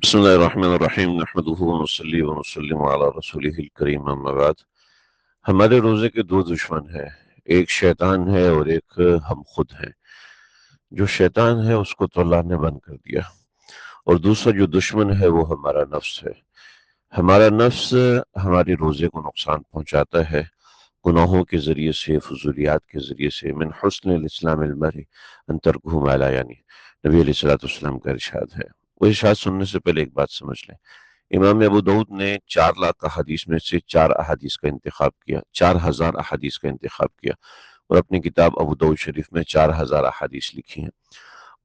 بسم اللہ الرحمن الرحیم نحمدہ ونصلی ونسلم علی رسولہ الکریم اما بعد۔ ہمارے روزے کے دو دشمن ہیں، ایک شیطان ہے اور ایک ہم خود ہیں۔ جو شیطان ہے اس کو تو اللہ نے بند کر دیا، اور دوسرا جو دشمن ہے وہ ہمارا نفس ہے۔ ہمارا نفس ہمارے روزے کو نقصان پہنچاتا ہے، گناہوں کے ذریعے سے، فضولیات کے ذریعے سے۔ من حسن الاسلام المرء ان ترکہ ما لا یعنی، نبی علیہ الصلوۃ والسلام کا ارشاد ہے۔ وہ ارشاد سننے سے پہلے ایک بات سمجھ لیں۔ امام ابو داؤد نے 4 لاکھ احادیث میں سے 4 احادیث کا انتخاب کیا، 4,000 احادیث کا انتخاب کیا، اور اپنی کتاب ابو داؤد شریف میں 4,000 احادیث لکھی ہیں۔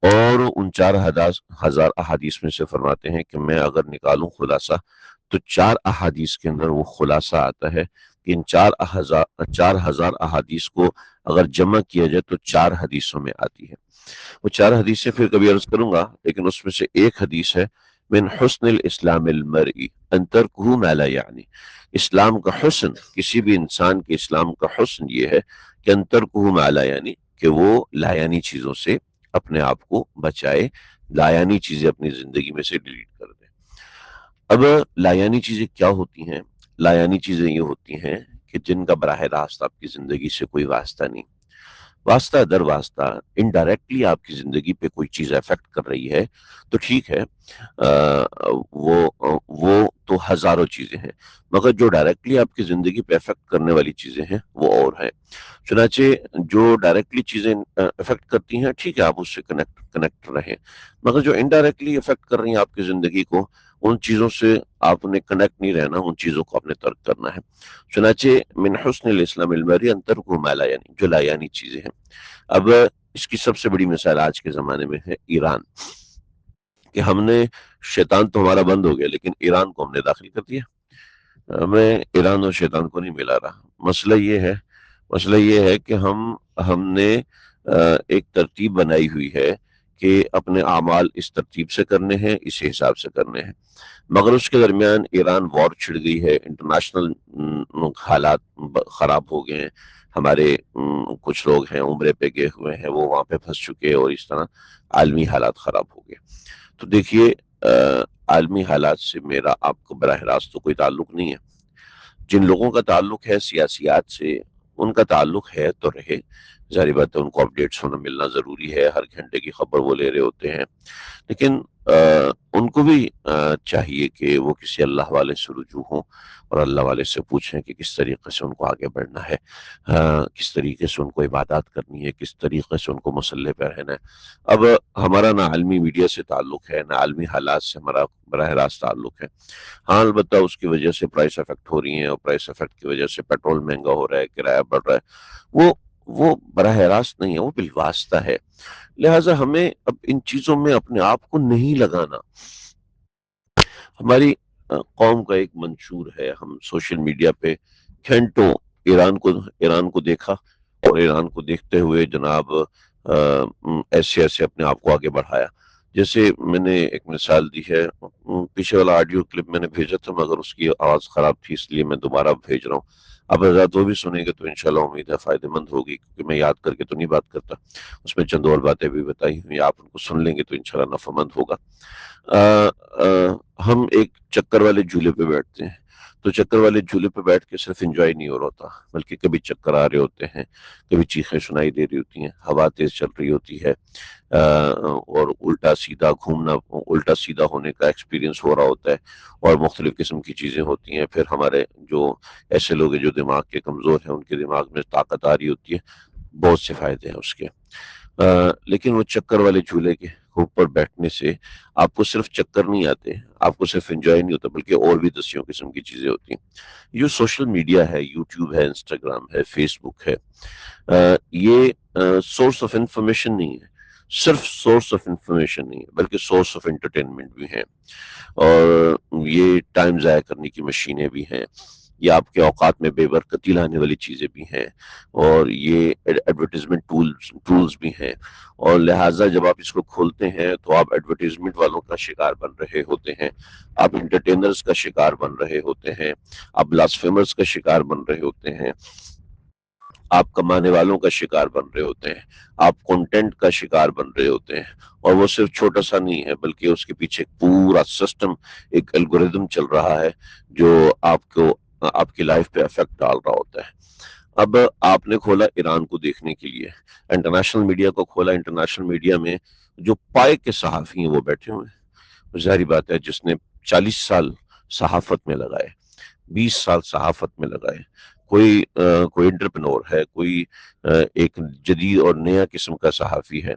اور ان 4,000 احادیث میں سے فرماتے ہیں کہ میں اگر نکالوں خلاصہ تو 4 احادیث کے اندر وہ خلاصہ آتا ہے کہ ان 4,000 احادیث کو اگر جمع کیا جائے تو 4 حدیثوں میں آتی ہے۔ وہ 4 حدیثیں پھر کبھی عرض کروں گا، لیکن اس میں سے ایک حدیث ہے من حسن الاسلام المرئی ان ترکہ ما لا یعنی۔ اسلام کا حسن، کسی بھی انسان کے اسلام کا حسن یہ ہے کہ ان ترکہ ما لا یعنی، کہ وہ لایانی چیزوں سے اپنے آپ کو بچائے، لایانی چیزیں اپنی زندگی میں سے ڈیلیٹ کر دیں۔ اب لایانی چیزیں کیا ہوتی ہیں؟ لایانی چیزیں یہ ہوتی ہیں کہ جن کا براہ راست آپ کی زندگی سے کوئی واسطہ نہیں، واسطہ در واسطہ انڈائریکٹلی آپ کی زندگی پہ کوئی چیز افیکٹ کر رہی ہے تو ٹھیک ہے، وہ تو ہزاروں چیزیں ہیں، مگر جو ڈائریکٹلی آپ کی زندگی پہ افیکٹ کرنے والی چیزیں ہیں وہ اور ہیں۔ چنانچہ جو ڈائریکٹلی چیزیں افیکٹ کرتی ہیں ٹھیک ہے، آپ اس سے کنیکٹ رہیں، مگر جو انڈائریکٹلی افیکٹ کر رہی ہیں آپ کی زندگی کو، ان چیزوں سے آپ نے کنیکٹ نہیں رہنا، ان چیزوں کو آپ نے ترک کرنا ہے۔ چنانچہ من حسن الاسلام المرء ان ترکہ ما لا یعنی، جو لایانی چیزیں ہیں۔ اب اس کی سب سے بڑی مثال آج کے زمانے میں ہے ایران، کہ ہم نے، شیطان تو ہمارا بند ہو گیا لیکن ایران کو ہم نے داخل کر دیا۔ میں ایران اور شیطان کو نہیں ملا رہا، مسئلہ یہ ہے کہ ہم نے ایک ترتیب بنائی ہوئی ہے کہ اپنے اعمال اس ترتیب سے کرنے ہیں، اس حساب سے کرنے ہیں، مگر اس کے درمیان ایران وار چھڑ گئی ہے، انٹرنیشنل حالات خراب ہو گئے ہیں، ہمارے کچھ لوگ ہیں عمرے پہ گئے ہوئے ہیں، وہ وہاں پہ پھنس چکے، اور اس طرح عالمی حالات خراب ہو گئے۔ تو دیکھیے، عالمی حالات سے میرا آپ کو براہ راست تو کوئی تعلق نہیں ہے۔ جن لوگوں کا تعلق ہے سیاسیات سے، ان کا تعلق ہے تو رہے، ظاہر بات ہے ان کو اپڈیٹس ہونا ملنا ضروری ہے، ہر گھنٹے کی خبر وہ لے رہے ہوتے ہیں، لیکن ان کو بھی چاہیے کہ وہ کسی اللہ والے سے رجوع ہوں اور اللہ والے سے پوچھیں کہ کس طریقے سے ان کو آگے بڑھنا ہے، کس طریقے سے ان کو عبادات کرنی ہے، کس طریقے سے ان کو مسلح پہ رہنا ہے۔ اب ہمارا نہ عالمی میڈیا سے تعلق ہے، نہ عالمی حالات سے ہمارا براہ راست تعلق ہے۔ ہاں البتہ اس کی وجہ سے پرائس افیکٹ ہو رہی ہیں، اور پرائس افیکٹ کی وجہ سے پیٹرول مہنگا ہو رہا ہے، کرایہ بڑھ رہا ہے، وہ براہ راست نہیں ہے، وہ بالواسطہ ہے۔ لہٰذا ہمیں اب ان چیزوں میں اپنے آپ کو نہیں لگانا۔ ہماری قوم کا ایک منشور ہے، ہم سوشل میڈیا پہ گھنٹوں ایران کو دیکھا، اور ایران کو دیکھتے ہوئے جناب ایسے اپنے آپ کو آگے بڑھایا۔ جیسے میں نے ایک مثال دی ہے، پیچھے والا آڈیو کلپ میں نے بھیجا تھا مگر اس کی آواز خراب تھی، اس لیے میں دوبارہ بھیج رہا ہوں۔ اب حضرات وہ بھی سنیں گے تو انشاءاللہ امید ہے فائدہ مند ہوگی، کیونکہ میں یاد کر کے تو نہیں بات کرتا، اس میں چند اور باتیں بھی بتائی ہوئی، آپ ان کو سن لیں گے تو انشاءاللہ نفع مند ہوگا۔ ہم ایک چکر والے جھولے پہ بیٹھتے ہیں، تو چکر والے جھولے پہ بیٹھ کے صرف انجوائے نہیں ہو رہا ہوتا، بلکہ کبھی چکر آ رہے ہوتے ہیں، کبھی چیخیں سنائی دے رہی ہوتی ہیں، ہوا تیز چل رہی ہوتی ہے، اور الٹا سیدھا گھومنا، الٹا سیدھا ہونے کا ایکسپیرینس ہو رہا ہوتا ہے، اور مختلف قسم کی چیزیں ہوتی ہیں۔ پھر ہمارے جو ایسے لوگ ہیں جو دماغ کے کمزور ہیں، ان کے دماغ میں طاقت آ رہی ہوتی ہے، بہت سے فائدے ہیں اس کے۔ لیکن وہ چکر والے جھولے کے اوپر بیٹھنے سے آپ کو صرف چکر نہیں آتے، آپ کو صرف انجوائے نہیں ہوتا، بلکہ اور بھی دسیوں قسم کی چیزیں ہوتی ہیں۔ جو سوشل میڈیا ہے، یوٹیوب ہے، انسٹاگرام ہے، فیس بک ہے، یہ سورس آف انفارمیشن نہیں ہے، صرف سورس آف انفارمیشن نہیں ہے بلکہ سورس آف انٹرٹینمنٹ بھی ہیں، اور یہ ٹائم ضائع کرنے کی مشینیں بھی ہیں، یہ آپ کے اوقات میں بے برکتی لانے والی چیزیں بھی ہیں، اور یہ ایڈورٹیزمنٹ ٹولز بھی ہیں، اور لہٰذا جب آپ اس کو کھولتے ہیں تو آپ ایڈورٹیزمنٹ والوں کا شکار بن رہے ہوتے ہیں، آپ انٹرٹینرز کا شکار بن رہے ہوتے ہیں، آپ بلاسفیمرز کا شکار بن رہے ہوتے ہیں، آپ کمانے والوں کا شکار بن رہے ہوتے ہیں، آپ کنٹینٹ کا شکار بن رہے ہوتے ہیں، اور وہ صرف چھوٹا سا نہیں ہے بلکہ اس کے پیچھے ایک پورا سسٹم، ایک الگوریدم چل رہا ہے جو آپ کی لائف پہ افیکٹ ڈال رہا ہوتا ہے۔ اب آپ نے کھولا ایران کو دیکھنے کے لیے، انٹرنیشنل میڈیا کو کھولا، انٹرنیشنل میڈیا میں جو پائے کے صحافی ہیں وہ بیٹھے ہوئے ہیں۔ ظاہری بات ہے جس نے 40 سال صحافت میں لگائے، 20 سال صحافت میں لگائے، کوئی انٹرپرنور ہے، کوئی ایک جدید اور نیا قسم کا صحافی ہے،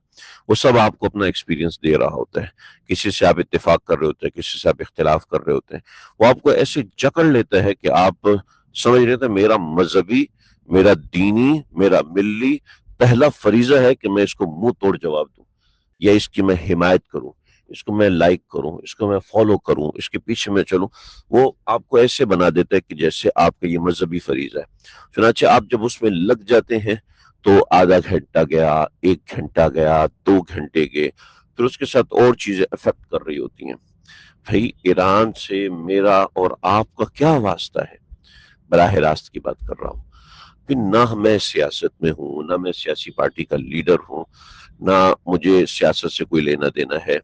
وہ سب آپ کو اپنا ایکسپیرینس دے رہا ہوتا ہے۔ کسی سے آپ اتفاق کر رہے ہوتے ہیں، کسی سے آپ اختلاف کر رہے ہوتے ہیں، وہ آپ کو ایسے جکڑ لیتا ہے کہ آپ سمجھ رہے تھے میرا مذہبی، میرا دینی، میرا ملی پہلا فریضہ ہے کہ میں اس کو منہ توڑ جواب دوں، یا اس کی میں حمایت کروں، اس کو میں لائک کروں، اس کو میں فالو کروں، اس کے پیچھے میں چلوں۔ وہ آپ کو ایسے بنا دیتا ہے کہ جیسے آپ کا یہ مذہبی فریضہ ہے۔ چنانچہ آپ جب اس میں لگ جاتے ہیں تو آدھا گھنٹہ گیا، 1 گھنٹہ گیا، 2 گھنٹے گئے، پھر اس کے ساتھ اور چیزیں افیکٹ کر رہی ہوتی ہیں۔ بھائی ایران سے میرا اور آپ کا کیا واسطہ ہے؟ براہ راست کی بات کر رہا ہوں کہ نہ میں سیاست میں ہوں، نہ میں سیاسی پارٹی کا لیڈر ہوں، نہ مجھے سیاست سے کوئی لینا دینا ہے،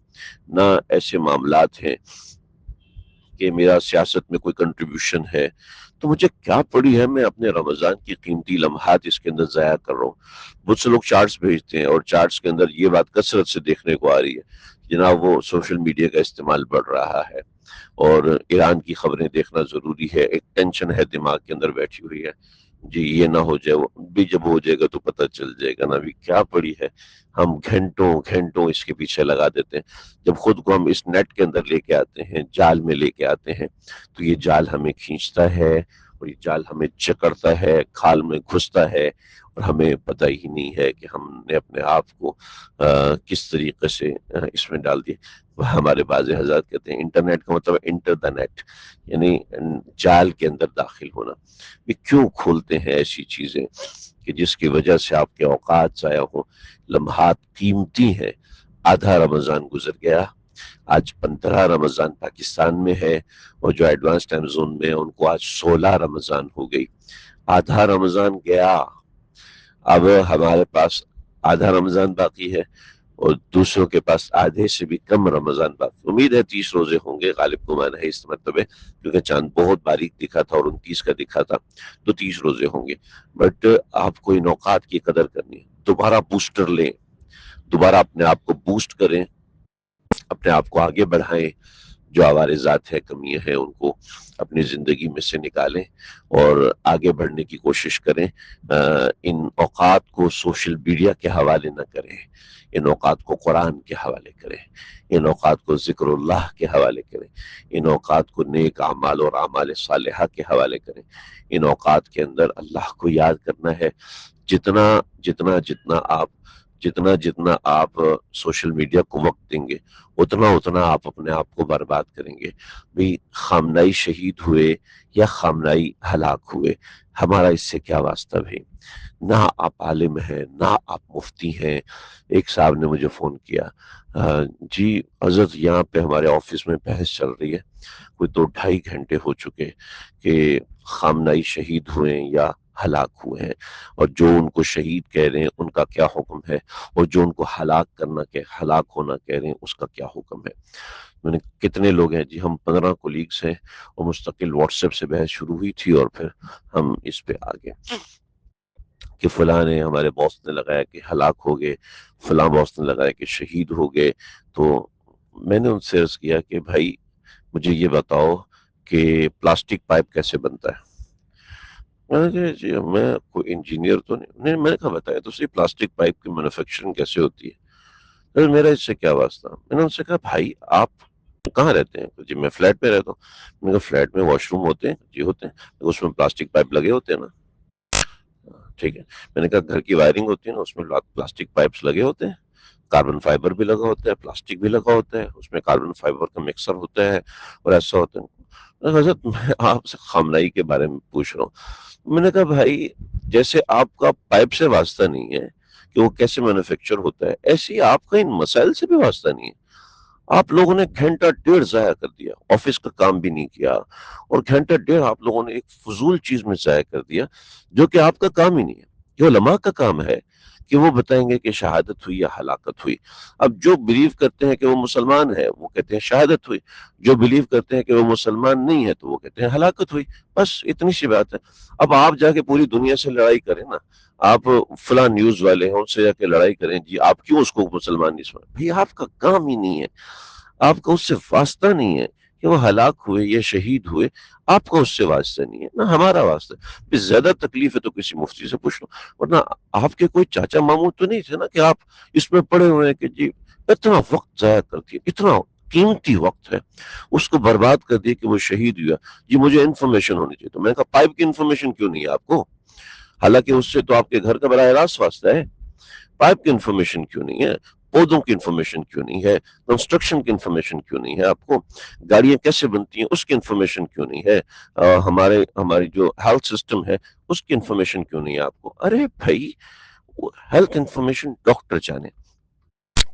نہ ایسے معاملات ہیں کہ میرا سیاست میں کوئی کنٹریبیوشن ہے، تو مجھے کیا پڑی ہے، میں اپنے رمضان کی قیمتی لمحات اس کے اندر ضائع کر رہا ہوں۔ بہت سے لوگ چارٹس بھیجتے ہیں اور چارٹس کے اندر یہ بات کثرت سے دیکھنے کو آ رہی ہے جناب وہ سوشل میڈیا کا استعمال بڑھ رہا ہے اور ایران کی خبریں دیکھنا ضروری ہے، ایک ٹینشن ہے دماغ کے اندر بیٹھی ہوئی ہے، جی یہ نہ ہو جائے، وہ بھی جب ہو جائے گا تو پتہ چل جائے گا نا، بھی کیا پڑی ہے۔ ہم گھنٹوں گھنٹوں اس کے پیچھے لگا دیتے ہیں، جب خود کو ہم اس نیٹ کے اندر لے کے آتے ہیں، جال میں لے کے آتے ہیں، تو یہ جال ہمیں کھینچتا ہے اور یہ جال ہمیں جکڑتا ہے، کھال میں گھستا ہے، اور ہمیں پتہ ہی نہیں ہے کہ ہم نے اپنے آپ کو کس طریقے سے اس میں ڈال دیا۔ ہمارے بعض حضرات کہتے ہیں انٹرنیٹ کا مطلب انٹر دا نیٹ، یعنی جال کے اندر داخل ہونا۔ یہ کیوں کھولتے ہیں ایسی چیزیں کہ جس کی وجہ سے آپ کے اوقات ضائع ہو، لمحات قیمتی ہیں۔ آدھا رمضان گزر گیا، آج 15 رمضان پاکستان میں ہے، اور جو ایڈوانس ٹائم زون میں ہے ان کو آج 16 رمضان ہو گئی۔ آدھا رمضان گیا، اب ہمارے پاس آدھا رمضان باقی ہے اور دوسروں کے پاس آدھے سے بھی کم رمضان باقی۔ امید ہے 30 روزے ہوں گے، غالب گمان ہے اس مرتبہ، کیونکہ چاند بہت باریک دکھا تھا اور 29 کا دکھا تھا، تو 30 روزے ہوں گے۔ بٹ آپ کو ان اوقات کی قدر کرنی ہے، دوبارہ بوسٹر لیں، دوبارہ اپنے آپ کو بوسٹ کریں، اپنے آپ کو آگے بڑھائیں، جو عوارضات ہے، کمیاں ہیں، ان کو اپنی زندگی میں سے نکالیں اور آگے بڑھنے کی کوشش کریں۔ ان اوقات کو سوشل میڈیا کے حوالے نہ کریں، ان اوقات کو قرآن کے حوالے کریں، ان اوقات کو ذکر اللہ کے حوالے کریں، ان اوقات کو نیک اعمال اور اعمال صالحہ کے حوالے کریں۔ ان اوقات کے اندر اللہ کو یاد کرنا ہے۔ جتنا جتنا جتنا آپ سوشل میڈیا کو وقت دیں گے، اتنا آپ اپنے آپ کو برباد کریں گے۔ بھی خامنائی شہید ہوئے یا خامنائی ہلاک ہوئے، ہمارا اس سے کیا واسطہ بھائی؟ نہ آپ عالم ہیں، نہ آپ مفتی ہیں۔ ایک صاحب نے مجھے فون کیا، جی حضرت یہاں پہ ہمارے آفس میں بحث چل رہی ہے، کوئی 2-2.5 گھنٹے ہو چکے کہ خامنائی شہید ہوئے ہیں یا ہلاک ہوئے ہیں، اور جو ان کو شہید کہہ رہے ہیں ان کا کیا حکم ہے، اور جو ان کو ہلاک ہونا کہہ رہے ہیں اس کا کیا حکم ہے۔ میں نے کتنے لوگ ہیں؟ جی ہم 15 کولیگز ہیں، اور مستقل واٹس ایپ سے بحث شروع ہوئی تھی اور پھر ہم اس پہ آگے کہ فلاں نے، ہمارے باس نے لگایا کہ ہلاک ہو گئے، فلاں باس نے لگایا کہ شہید ہو گئے۔ تو میں نے ان سے عرض کیا کہ بھائی مجھے یہ بتاؤ کہ پلاسٹک پائپ کیسے بنتا ہے؟ میں نے کہا جی میں کوئی انجینئر تو نہیں، میں نے کہا بتایا تو صحیح پلاسٹک پائپ کی مینوفیکچرنگ کیسے ہوتی ہے؟ پھر میرا اس سے کیا واسطہ؟ میں نے ان سے کہا بھائی آپ کہاں رہتے ہیں؟ جی میں فلیٹ میں رہتا ہوں۔ میں نے کہا فلیٹ میں واش روم ہوتے ہیں؟ جی ہوتے ہیں۔ اس میں پلاسٹک پائپ لگے ہوتے ہیں نا؟ ٹھیک ہے۔ میں نے کہا گھر کی وائرنگ ہوتی ہے نا، اس میں پلاسٹک پائپس لگے ہوتے ہیں، کاربن فائبر بھی لگا ہوتا ہے، پلاسٹک بھی لگا ہوتا ہے، اس میں کاربن فائبر کا مکسر ہوتا ہے اور ایسا ہوتا ہے۔ حضرت میں آپ سے خامنائی کے بارے میں پوچھ رہا ہوں۔ میں نے کہا بھائی جیسے آپ کا پائپ سے واسطہ نہیں ہے کہ وہ کیسے مینوفیکچر ہوتا ہے، ایسے ہی آپ کا ان مسائل سے بھی واسطہ نہیں ہے۔ آپ لوگوں نے 1.5 گھنٹہ ضائع کر دیا، آفس کا کام بھی نہیں کیا، اور 1.5 گھنٹہ آپ لوگوں نے ایک فضول چیز میں ضائع کر دیا جو کہ آپ کا کام ہی نہیں ہے۔ یہ علماء کا کام ہے کہ وہ بتائیں گے کہ شہادت ہوئی یا ہلاکت ہوئی. اب جو بلیو کرتے ہیں کہ وہ مسلمان ہے وہ کہتے ہیں شہادت ہوئی، جو بلیو کرتے ہیں کہ وہ مسلمان نہیں ہے تو وہ کہتے ہیں ہلاکت ہوئی. بس اتنی سی بات ہے. اب آپ جا کے پوری دنیا سے لڑائی کریں نا، آپ فلاں نیوز والے ہیں ان سے جا کے لڑائی کریں، جی آپ کیوں اس کو مسلمان نہیں سمجھ، بھئی آپ کا کام ہی نہیں ہے، آپ کا اس سے واسطہ نہیں ہے کہ وہ ہلاک ہوئے یا شہید ہوئے، آپ کا اس سے واسطہ نہیں ہے نہ ہمارا واسطہ. بھی زیادہ تکلیف ہے تو کسی مفتی سے پوچھ لو، ورنہ آپ کے کوئی چاچا ماموں تو نہیں تھے نا کہ آپ اس میں پڑے ہوئے ہیں کہ جی اتنا وقت ضائع کرتی ہے، اتنا قیمتی وقت ہے اس کو برباد کر دیا کہ وہ شہید ہوا. جی مجھے انفارمیشن ہونی چاہیے. تو میں نے کہا پائپ کی انفارمیشن کیوں نہیں ہے آپ کو، حالانکہ اس سے تو آپ کے گھر کا براہ راست واسطہ ہے. پائپ کی انفارمیشن کیوں نہیں ہے، پودوں کی انفارمیشن کیوں نہیں ہے، کنسٹرکشن کی انفارمیشن کیوں نہیں ہے آپ کو، گاڑیاں کیسے بنتی ہیں اس کی انفارمیشن کیوں نہیں ہے، ہماری جو ہیلتھ سسٹم ہے اس کی انفارمیشن کیوں نہیں ہے آپ کو. ارے بھائی ہیلتھ انفارمیشن ڈاکٹر جانے،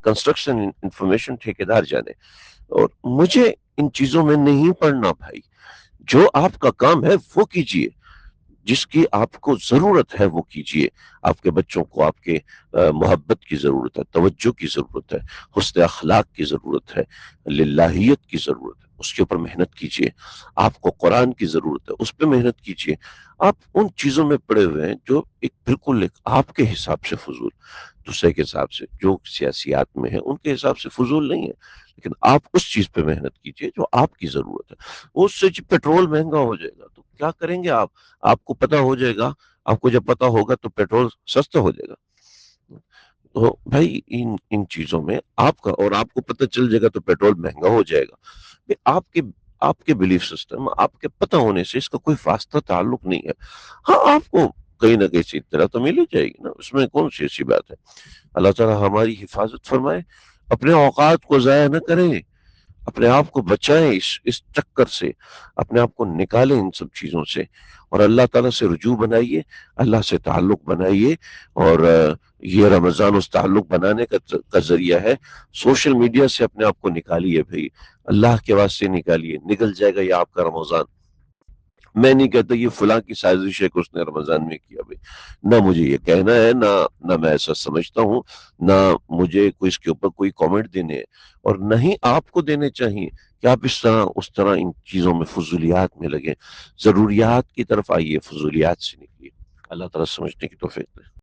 کنسٹرکشن انفارمیشن ٹھیکیدار جانے، اور مجھے ان چیزوں میں نہیں پڑنا بھائی. جو آپ کا کام ہے وہ کیجئے، جس کی آپ کو ضرورت ہے وہ کیجئے. آپ کے بچوں کو آپ کے محبت کی ضرورت ہے، توجہ کی ضرورت ہے، حسن اخلاق کی ضرورت ہے، للہیت کی ضرورت ہے، اس کے اوپر محنت کیجئے. آپ کو قرآن کی ضرورت ہے، اس پہ محنت کیجئے. آپ ان چیزوں میں پڑے ہوئے ہیں جو بالکل آپ کے حساب سے فضول، دوسرے کے حساب سے جو سیاسیات میں ہیں ان کے حساب سے فضول نہیں ہے، لیکن آپ اس چیز پہ محنت کیجئے جو آپ کی ضرورت ہے. اس سے پیٹرول مہنگا ہو جائے گا تو کیا کریں گے آپ کو پتا ہو جائے گا. آپ کو جب پتا ہوگا تو پیٹرول سستا ہو جائے گا. تو بھائی ان چیزوں میں آپ کا، اور آپ کو پتہ چل جائے گا تو پیٹرول مہنگا ہو جائے گا. آپ کے بلیف سسٹم، آپ کے پتہ ہونے سے اس کا کوئی واسطہ تعلق نہیں ہے. ہاں آپ کو کہیں نہ کہیں سے اطلاع تو مل ہی جائے گی نا، اس میں کون سی ایسی بات ہے. اللہ تعالیٰ ہماری حفاظت فرمائے. اپنے اوقات کو ضائع نہ کریں، اپنے آپ کو بچائیں اس چکر سے، اپنے آپ کو نکالیں ان سب چیزوں سے، اور اللہ تعالیٰ سے رجوع بنائیے، اللہ سے تعلق بنائیے. اور یہ رمضان اس تعلق بنانے کا ذریعہ ہے. سوشل میڈیا سے اپنے آپ کو نکالیے بھائی، اللہ کے واسطے نکالیے، نکل جائے گا یہ آپ کا رمضان. میں نہیں کہتا یہ فلاں کی سازش ہے کہ اس نے رمضان میں کیا بھائی، نہ مجھے یہ کہنا ہے، نہ میں ایسا سمجھتا ہوں، نہ مجھے کوئی اس کے اوپر کوئی کامنٹ دینے ہیں، اور نہ ہی آپ کو دینے چاہیے کہ آپ اس طرح ان چیزوں میں فضولیات میں لگیں. ضروریات کی طرف آئیے، فضولیات سے نکلیے. اللہ تعالیٰ سمجھنے کی توفیق دے.